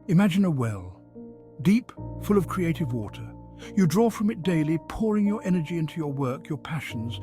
Imagine a well, deep, full of creative water. You draw from it daily, pouring your energy into your work, your passions.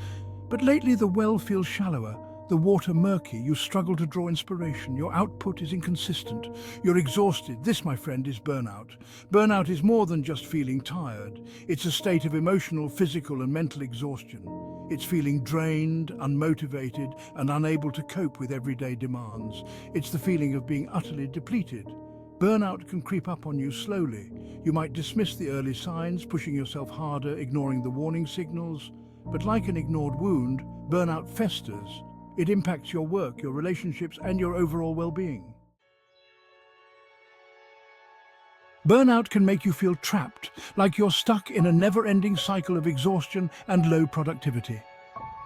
But lately the well feels shallower, the water murky. You struggle to draw inspiration. Your output is inconsistent. You're exhausted. This, my friend, is burnout. Burnout is more than just feeling tired. It's a state of emotional, physical, and mental exhaustion. It's feeling drained, unmotivated, and unable to cope with everyday demands. It's the feeling of being utterly depleted. Burnout can creep up on you slowly. You might dismiss the early signs, pushing yourself harder, ignoring the warning signals. But like an ignored wound, burnout festers. It impacts your work, your relationships, and your overall well-being. Burnout can make you feel trapped, like you're stuck in a never-ending cycle of exhaustion and low productivity.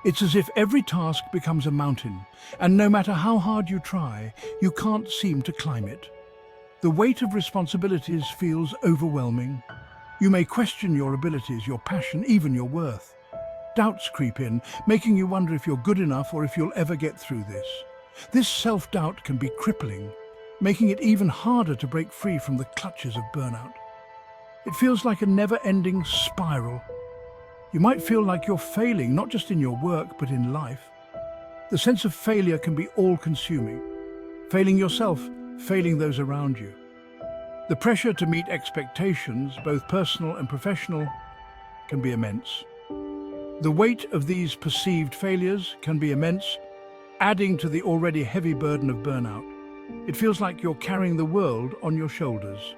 It's as if every task becomes a mountain, and no matter how hard you try, you can't seem to climb it. The weight of responsibilities feels overwhelming. You may question your abilities, your passion, even your worth. Doubts creep in, making you wonder if you're good enough or if you'll ever get through this. This self-doubt can be crippling, making it even harder to break free from the clutches of burnout. It feels like a never-ending spiral. You might feel like you're failing, not just in your work, but in life. The sense of failure can be all-consuming. Failing yourself, failing those around you. The pressure to meet expectations, both personal and professional, can be immense. The weight of these perceived failures can be immense, adding to the already heavy burden of burnout. It feels like you're carrying the world on your shoulders.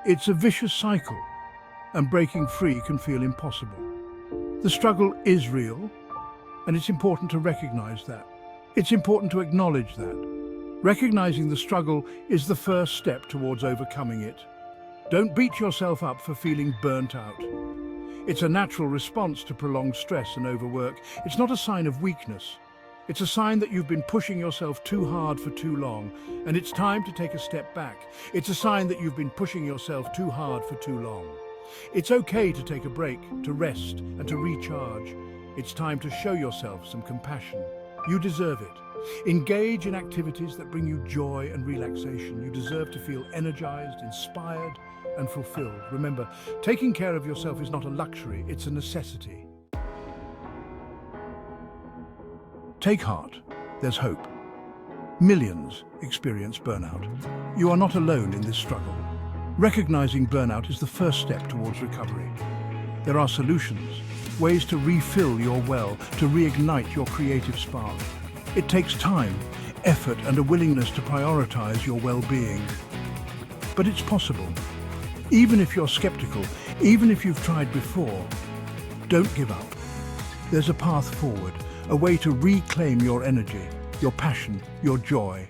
It's a vicious cycle, and breaking free can feel impossible. The struggle is real, and it's important to recognize that. It's important to acknowledge that. Recognizing the struggle is the first step towards overcoming it. Don't beat yourself up for feeling burnt out. It's a natural response to prolonged stress and overwork. It's not a sign of weakness. It's a sign that you've been pushing yourself too hard for too long, and it's time to take a step back. It's a sign that you've been pushing yourself too hard for too long. It's okay to take a break, to rest, and to recharge. It's time to show yourself some compassion. You deserve it. Engage in activities that bring you joy and relaxation. You deserve to feel energized, inspired, and fulfilled. Remember, taking care of yourself is not a luxury, it's a necessity. Take heart. There's hope. Millions experience burnout. You are not alone in this struggle. Recognizing burnout is the first step towards recovery. There are solutions, ways to refill your well, to reignite your creative spark. It takes time, effort, and a willingness to prioritize your well-being. But it's possible. Even if you're skeptical, even if you've tried before, don't give up. There's a path forward, a way to reclaim your energy, your passion, your joy.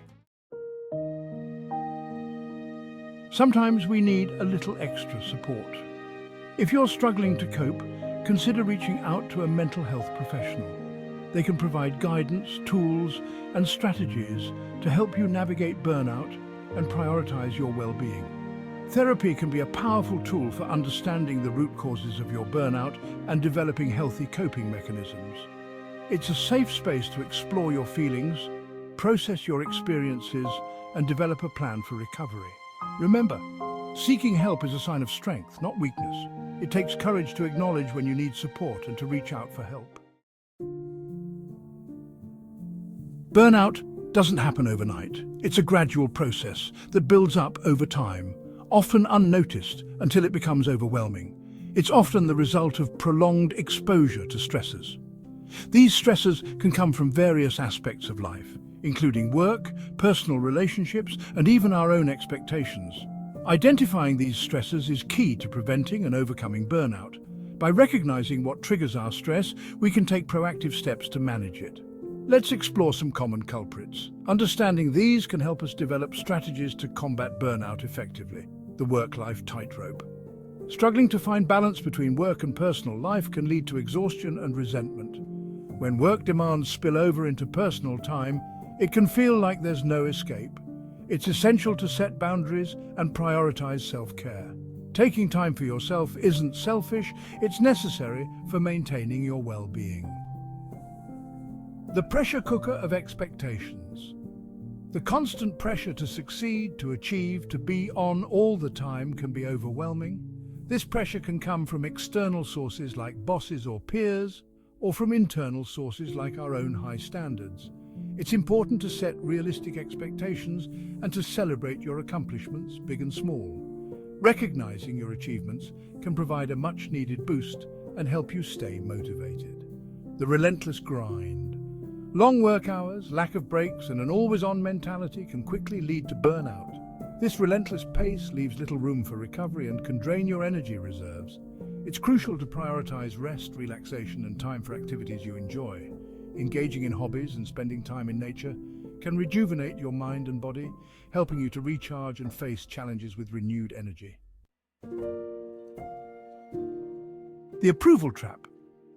Sometimes we need a little extra support. If you're struggling to cope, consider reaching out to a mental health professional. They can provide guidance, tools, and strategies to help you navigate burnout and prioritize your well-being. Therapy can be a powerful tool for understanding the root causes of your burnout and developing healthy coping mechanisms. It's a safe space to explore your feelings, process your experiences, and develop a plan for recovery. Remember, seeking help is a sign of strength, not weakness. It takes courage to acknowledge when you need support and to reach out for help. Burnout doesn't happen overnight. It's a gradual process that builds up over time, often unnoticed until it becomes overwhelming. It's often the result of prolonged exposure to stressors. These stressors can come from various aspects of life, including work, personal relationships, and even our own expectations. Identifying these stressors is key to preventing and overcoming burnout. By recognizing what triggers our stress, we can take proactive steps to manage it. Let's explore some common culprits. Understanding these can help us develop strategies to combat burnout effectively. The work-life tightrope. Struggling to find balance between work and personal life can lead to exhaustion and resentment. When work demands spill over into personal time, it can feel like there's no escape. It's essential to set boundaries and prioritize self-care. Taking time for yourself isn't selfish, it's necessary for maintaining your well-being. The pressure cooker of expectations. The constant pressure to succeed, to achieve, to be on all the time can be overwhelming. This pressure can come from external sources like bosses or peers, or from internal sources like our own high standards. It's important to set realistic expectations and to celebrate your accomplishments, big and small. Recognizing your achievements can provide a much-needed boost and help you stay motivated. The relentless grind. Long work hours, lack of breaks, and an always-on mentality can quickly lead to burnout. This relentless pace leaves little room for recovery and can drain your energy reserves. It's crucial to prioritize rest, relaxation, and time for activities you enjoy. Engaging in hobbies and spending time in nature can rejuvenate your mind and body, helping you to recharge and face challenges with renewed energy. The approval trap.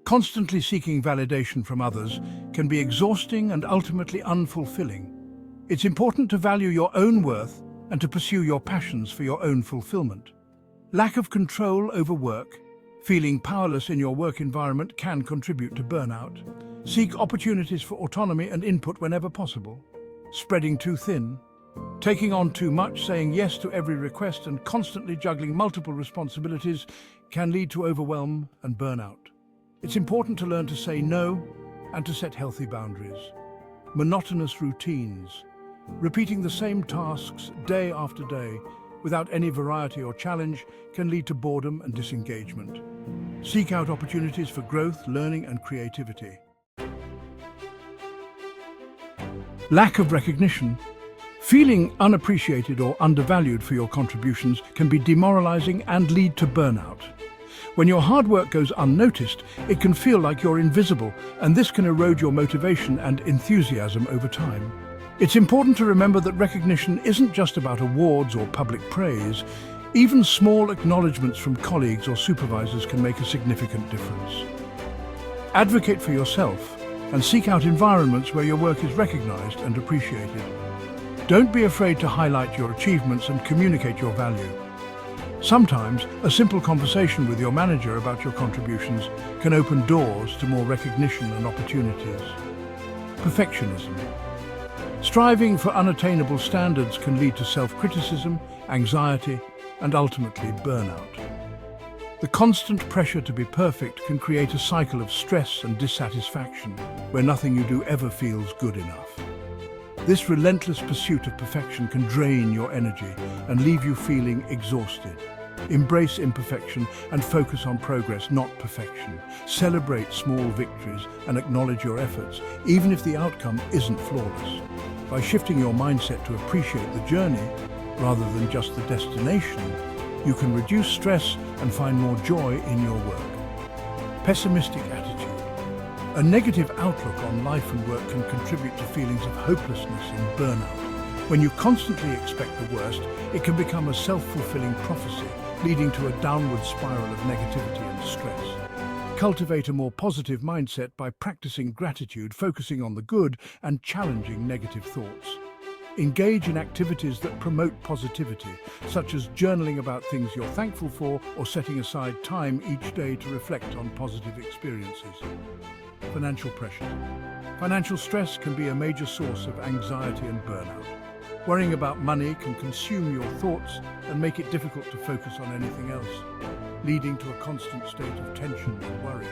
Constantly seeking validation from others can be exhausting and ultimately unfulfilling. It's important to value your own worth and to pursue your passions for your own fulfillment. Lack of control over work, feeling powerless in your work environment can contribute to burnout. Seek opportunities for autonomy and input whenever possible. Spreading too thin. Taking on too much, saying yes to every request, and constantly juggling multiple responsibilities can lead to overwhelm and burnout. It's important to learn to say no and to set healthy boundaries. Monotonous routines. Repeating the same tasks day after day without any variety or challenge can lead to boredom and disengagement. Seek out opportunities for growth, learning, and creativity. Lack of recognition. Feeling unappreciated or undervalued for your contributions can be demoralizing and lead to burnout. When your hard work goes unnoticed, it can feel like you're invisible, and this can erode your motivation and enthusiasm over time. It's important to remember that recognition isn't just about awards or public praise. Even small acknowledgements from colleagues or supervisors can make a significant difference. Advocate for yourself and seek out environments where your work is recognized and appreciated. Don't be afraid to highlight your achievements and communicate your value. Sometimes, a simple conversation with your manager about your contributions can open doors to more recognition and opportunities. Perfectionism. Striving for unattainable standards can lead to self-criticism, anxiety, and ultimately burnout. The constant pressure to be perfect can create a cycle of stress and dissatisfaction where nothing you do ever feels good enough. This relentless pursuit of perfection can drain your energy and leave you feeling exhausted. Embrace imperfection and focus on progress, not perfection. Celebrate small victories and acknowledge your efforts, even if the outcome isn't flawless. By shifting your mindset to appreciate the journey rather than just the destination, you can reduce stress and find more joy in your work. Pessimistic attitude. A negative outlook on life and work can contribute to feelings of hopelessness and burnout. When you constantly expect the worst, it can become a self-fulfilling prophecy, leading to a downward spiral of negativity and stress. Cultivate a more positive mindset by practicing gratitude, focusing on the good, and challenging negative thoughts. Engage in activities that promote positivity, such as journaling about things you're thankful for or setting aside time each day to reflect on positive experiences. Financial pressure. Financial stress can be a major source of anxiety and burnout. Worrying about money can consume your thoughts and make it difficult to focus on anything else, leading to a constant state of tension and worry.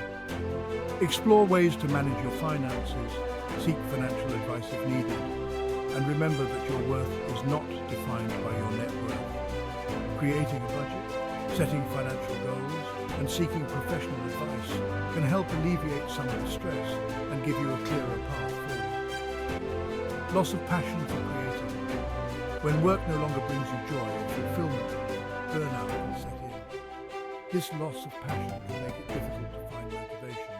Explore ways to manage your finances, seek financial advice if needed, and remember that your worth is not defined by your net worth. Creating a budget, setting financial goals, and seeking professional advice can help alleviate some of the stress and give you a clearer path forward. Loss of passion for creating. When work no longer brings you joy or fulfillment, burnout can set in. This loss of passion can make it difficult to find motivation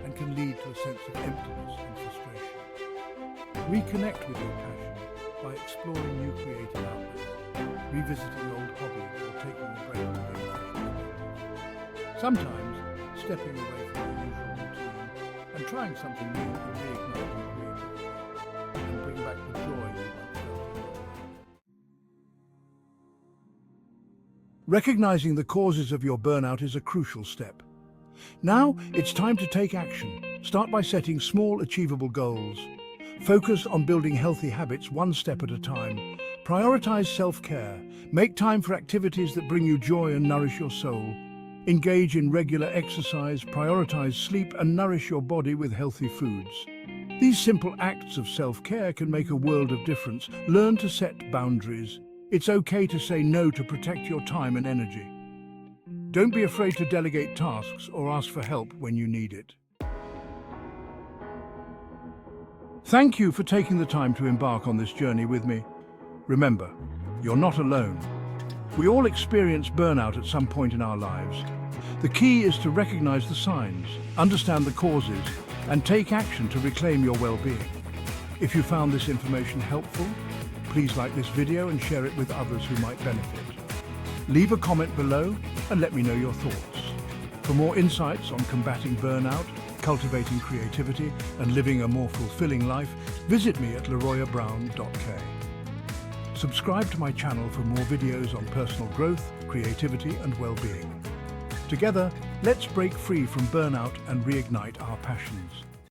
and can lead to a sense of emptiness and frustration. Reconnect with your passion by exploring new creative outlets, revisiting old hobbies, or taking a break from professional. Sometimes, stepping away from the usual routine and trying something new can reignite your creativity and bring back the joy you once felt in your work. Recognizing the causes of your burnout is a crucial step. Now, it's time to take action. Start by setting small, achievable goals. Focus on building healthy habits one step at a time. Prioritize self-care. Make time for activities that bring you joy and nourish your soul. Engage in regular exercise, prioritize sleep, and nourish your body with healthy foods. These simple acts of self-care can make a world of difference. Learn to set boundaries. It's okay to say no to protect your time and energy. Don't be afraid to delegate tasks or ask for help when you need it. Thank you for taking the time to embark on this journey with me. Remember, you're not alone. We all experience burnout at some point in our lives. The key is to recognize the signs, understand the causes, and take action to reclaim your well-being. If you found this information helpful, please like this video and share it with others who might benefit. Leave a comment below and let me know your thoughts. For more insights on combating burnout, cultivating creativity, and living a more fulfilling life, visit me at leroyabrown.k. Subscribe to my channel for more videos on personal growth, creativity, and well-being. Together, let's break free from burnout and reignite our passions.